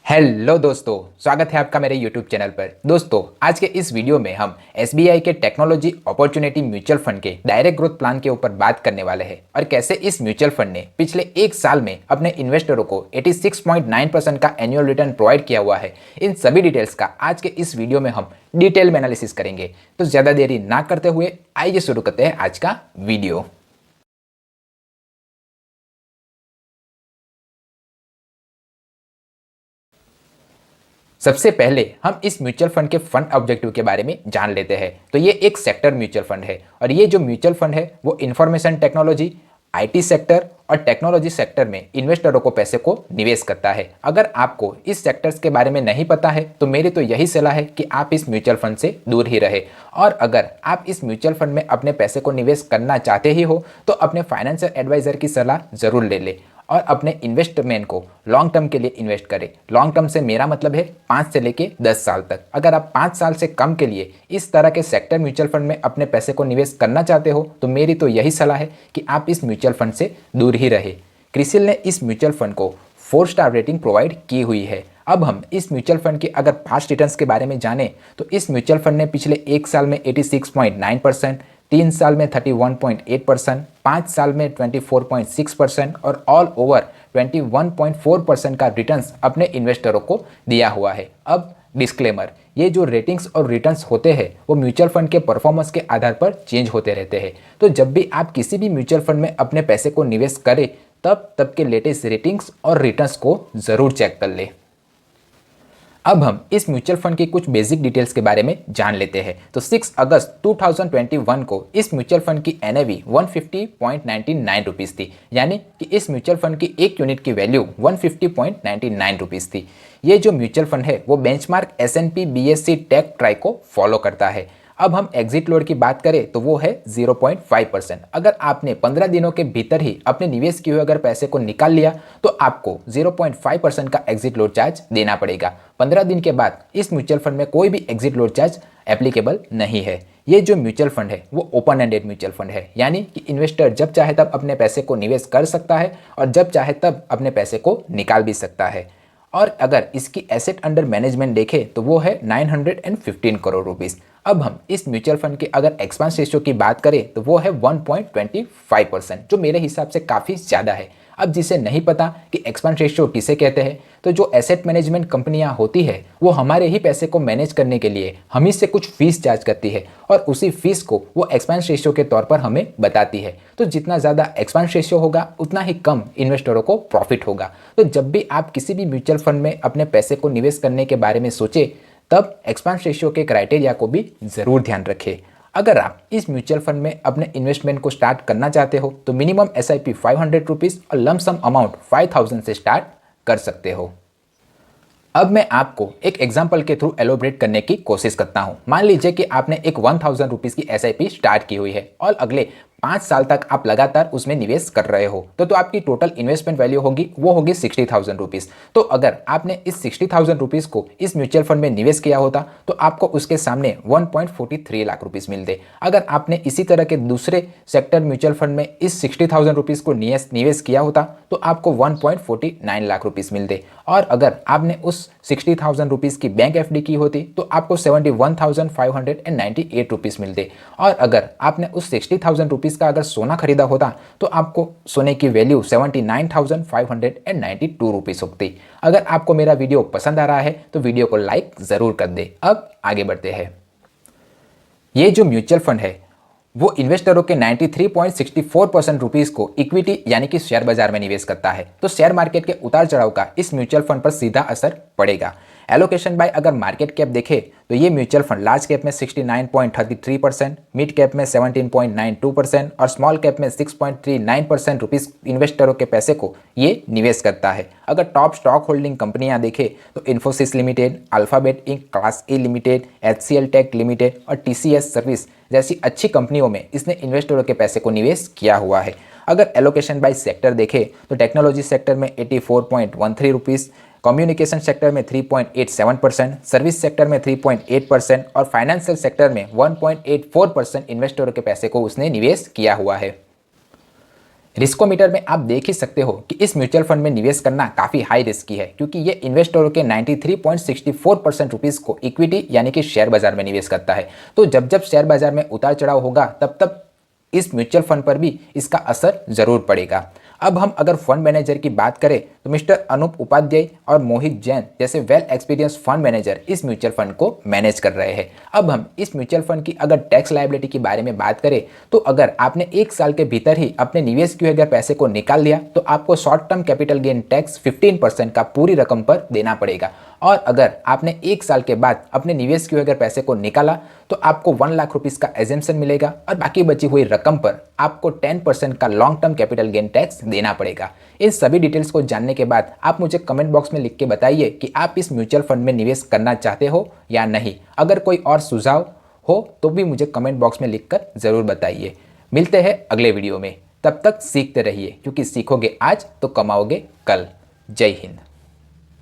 Hello दोस्तों, स्वागत है आपका मेरे यूट्यूब चैनल पर। दोस्तों, आज के इस वीडियो में हम एसबीआई के टेक्नोलॉजी अपॉर्चुनिटी म्यूचुअल फंड के डायरेक्ट ग्रोथ प्लान के ऊपर बात करने वाले हैं और कैसे इस म्यूचुअल फंड ने पिछले एक साल में अपने इन्वेस्टरों को 86.9% का एनुअल रिटर्न प्रोवाइड किया हुआ है। इन सभी डिटेल्स का आज के इस वीडियो में हम डिटेल में एनालिसिस करेंगे। तो ज़्यादा देरी ना करते हुए आइए शुरू करते हैं आज का वीडियो। सबसे पहले हम इस म्यूचुअल फंड के फंड ऑब्जेक्टिव के बारे में जान लेते हैं। तो ये एक सेक्टर म्यूचुअल फंड है और ये जो म्यूचुअल फंड है वो इंफॉर्मेशन टेक्नोलॉजी, आईटी सेक्टर और टेक्नोलॉजी सेक्टर में इन्वेस्टरों को पैसे को निवेश करता है। अगर आपको इस सेक्टर्स के बारे में नहीं पता है तो मेरी तो यही सलाह है कि आप इस म्यूचुअल फंड से दूर ही रहे। और अगर आप इस म्यूचुअल फंड में अपने पैसे को निवेश करना चाहते ही हो तो अपने फाइनेंशियल एडवाइजर की सलाह जरूर ले ले और अपने इन्वेस्टमेंट को लॉन्ग टर्म के लिए इन्वेस्ट करें। लॉन्ग टर्म से मेरा मतलब है 5 से लेके 10 साल तक। अगर आप 5 साल से कम के लिए इस तरह के सेक्टर म्यूचुअल फंड में अपने पैसे को निवेश करना चाहते हो तो मेरी तो यही सलाह है कि आप इस म्यूचुअल फंड से दूर ही रहे। क्रिसिल ने इस म्यूचुअल फंड को 4 स्टार रेटिंग प्रोवाइड की हुई है। अब हम इस म्यूचुअल फंड की अगर फास्ट रिटर्न्स के बारे में जानें तो इस म्यूचुअल फंड ने पिछले एक साल में 86.9%, 3 साल में 31.8%, 5 साल में 24.6% और ऑल ओवर 21.4% का रिटर्न्स अपने इन्वेस्टरों को दिया हुआ है। अब डिस्क्लेमर, ये जो रेटिंग्स और रिटर्न्स होते हैं वो म्यूचुअल फंड के परफॉर्मेंस के आधार पर चेंज होते रहते हैं। तो जब भी आप किसी भी म्यूचुअल फंड में अपने पैसे को निवेश करें तब के लेटेस्ट रेटिंग्स और रिटर्न्स को ज़रूर चेक कर लें। अब हम इस म्यूचुअल फंड की कुछ बेसिक डिटेल्स के बारे में जान लेते हैं। तो 6 अगस्त 2021 को इस म्यूचुअल फंड की एनएवी 150.99 रुपीज़ थी, यानी कि इस म्यूचुअल फंड की एक यूनिट की वैल्यू 150.99 रुपीज़ थी। ये जो म्यूचुअल फंड है वो बेंचमार्क S&P BSE टेक ट्राई को फॉलो करता है। अब हम एग्जिट लोड की बात करें तो वो है 0.5%। अगर आपने 15 दिनों के भीतर ही अपने निवेश किए हुए अगर पैसे को निकाल लिया तो आपको 0.5% का एग्जिट लोड चार्ज देना पड़ेगा। 15 दिन के बाद इस म्यूचुअल फंड में कोई भी एग्जिट लोड चार्ज एप्लीकेबल नहीं है। ये जो म्यूचुअल फंड है वो ओपन एंडेड म्यूचुअल फंड है, यानी कि इन्वेस्टर जब चाहे तब अपने पैसे को निवेश कर सकता है और जब चाहे तब अपने पैसे को निकाल भी सकता है। और अगर इसकी एसेट अंडर मैनेजमेंट देखें तो वो है 915 करोड़ रुपीज़। अब हम इस म्यूचुअल फंड के अगर एक्सपेंस रेशियो की बात करें तो वो है 1.25%, जो मेरे हिसाब से काफ़ी ज़्यादा है। अब जिसे नहीं पता कि एक्सपेंस रेशियो किसे कहते हैं, तो जो एसेट मैनेजमेंट कंपनियां होती है वो हमारे ही पैसे को मैनेज करने के लिए हम ही से कुछ फीस चार्ज करती है और उसी फीस को वो एक्सपेंस रेशियो के तौर पर हमें बताती है। तो जितना ज़्यादा एक्सपेंस रेशियो होगा उतना ही कम इन्वेस्टरों को प्रॉफिट होगा। तो जब भी आप किसी भी म्यूचुअल फंड में अपने पैसे को निवेश करने के बारे में सोचे तब एक्सपेंस रेशियो के क्राइटेरिया को भी ज़रूर ध्यान रखें। अगर आप इस म्यूचुअल फंड में अपने इन्वेस्टमेंट को स्टार्ट करना चाहते हो तो मिनिमम SIP 500 रुपीज़ और लमसम अमाउंट 5000 से स्टार्ट कर सकते हो। अब मैं आपको एक एग्जाम्पल के थ्रू एलोबरेट करने की कोशिश करता हूं। मान लीजिए कि आपने एक 1000 रुपीज़ की SIP स्टार्ट की हुई है और अगले 5 साल तक आप लगातार उसमें निवेश कर रहे हो तो आपकी टोटल इन्वेस्टमेंट वैल्यू होगी वो होगी 60,000 रुपीज़। तो अगर आपने इस 60,000 रुपीज़ को इस म्यूचुअल फंड में निवेश किया होता तो आपको उसके सामने 1.43 लाख रुपीज़ मिलते। अगर आपने इसी तरह के दूसरे सेक्टर म्यूचुअल फंड में इस 60,000 रुपीज़ को निवेश किया होता तो आपको 1.49 लाख रुपीज़ मिलते। और अगर आपने उस 60,000 रुपीज़ की बैंक FD की होती तो आपको 71,598 रुपीज़ मिलते। और अगर आपने उस 60,000 रुपीज़ का अगर सोना खरीदा होता तो आपको सोने की वैल्यू 79,592 रुपीज़ होती। अगर आपको मेरा वीडियो पसंद आ रहा है तो वीडियो को लाइक ज़रूर कर दे। अब आगे बढ़ते हैं। ये जो म्यूचुअल फंड है वो इन्वेस्टरों के 93.64% रुपीज़ को इक्विटी यानी कि शेयर बाजार में निवेश करता है। तो शेयर मार्केट के उतार चढ़ाव का इस म्यूचुअल फंड पर सीधा असर पड़ेगा। एलोकेशन बाय अगर मार्केट कैप देखें तो ये म्यूचुअल फंड लार्ज कैप में 69.33%, मिड कैप में 17.92% और स्मॉल कैप में 6.39% रुपीज़ इन्वेस्टरों के पैसे को ये निवेश करता है। अगर टॉप स्टॉक होल्डिंग कंपनियां देखें तो Infosys limited, Alphabet Inc, class A limited, HCL tech limited और TCS सर्विस जैसी अच्छी कंपनियों में इसने इन्वेस्टरों के पैसे को निवेश किया हुआ है। अगर एलोकेशन बाय सेक्टर देखें तो टेक्नोलॉजी सेक्टर में 84.13 रुपीज़, कम्युनिकेशन सेक्टर में 3.87%, सर्विस सेक्टर में 3.8% और फाइनेंशियल सेक्टर में 1.84% इन्वेस्टरों के पैसे को उसने निवेश किया हुआ है। रिस्कोमीटर में आप देख ही सकते हो कि इस म्यूचुअल फंड में निवेश करना काफ़ी हाई रिस्की है, क्योंकि ये इन्वेस्टरों के 93.64% रुपीज़ को इक्विटी यानी कि शेयर बाजार में निवेश करता है। तो जब जब शेयर बाजार में उतार चढ़ाव होगा तब तब इस म्यूचुअल फंड पर भी इसका असर जरूर पड़ेगा। अब हम अगर फंड मैनेजर की बात करें तो मिस्टर अनूप उपाध्याय और मोहित जैन जैसे वेल एक्सपीरियंस फंड मैनेजर इस म्यूचुअल फंड को मैनेज कर रहे हैं। अब हम इस म्यूचुअल फंड की अगर टैक्स लायबिलिटी के बारे में बात करें तो अगर आपने 1 साल के भीतर ही अपने निवेश किए गए पैसे को निकाल लिया तो आपको short term capital gain tax 15% का पूरी रकम पर देना पड़ेगा, और अगर आपने 1 साल के बाद अपने निवेश किए गए पैसे को निकाला तो आपको 1 लाख रुपीज़ का एजेम्पशन मिलेगा और बाकी बची हुई रकम पर आपको 10% का long term capital gain tax देना पड़ेगा। इन सभी डिटेल्स को जानने के बाद आप मुझे कमेंट बॉक्स में लिख के बताइए कि आप इस म्यूचुअल फंड में निवेश करना चाहते हो या नहीं। अगर कोई और सुझाव हो तो भी मुझे कमेंट बॉक्स में लिखकर ज़रूर बताइए। मिलते हैं अगले वीडियो में, तब तक सीखते रहिए, क्योंकि सीखोगे आज तो कमाओगे कल। जय हिंद।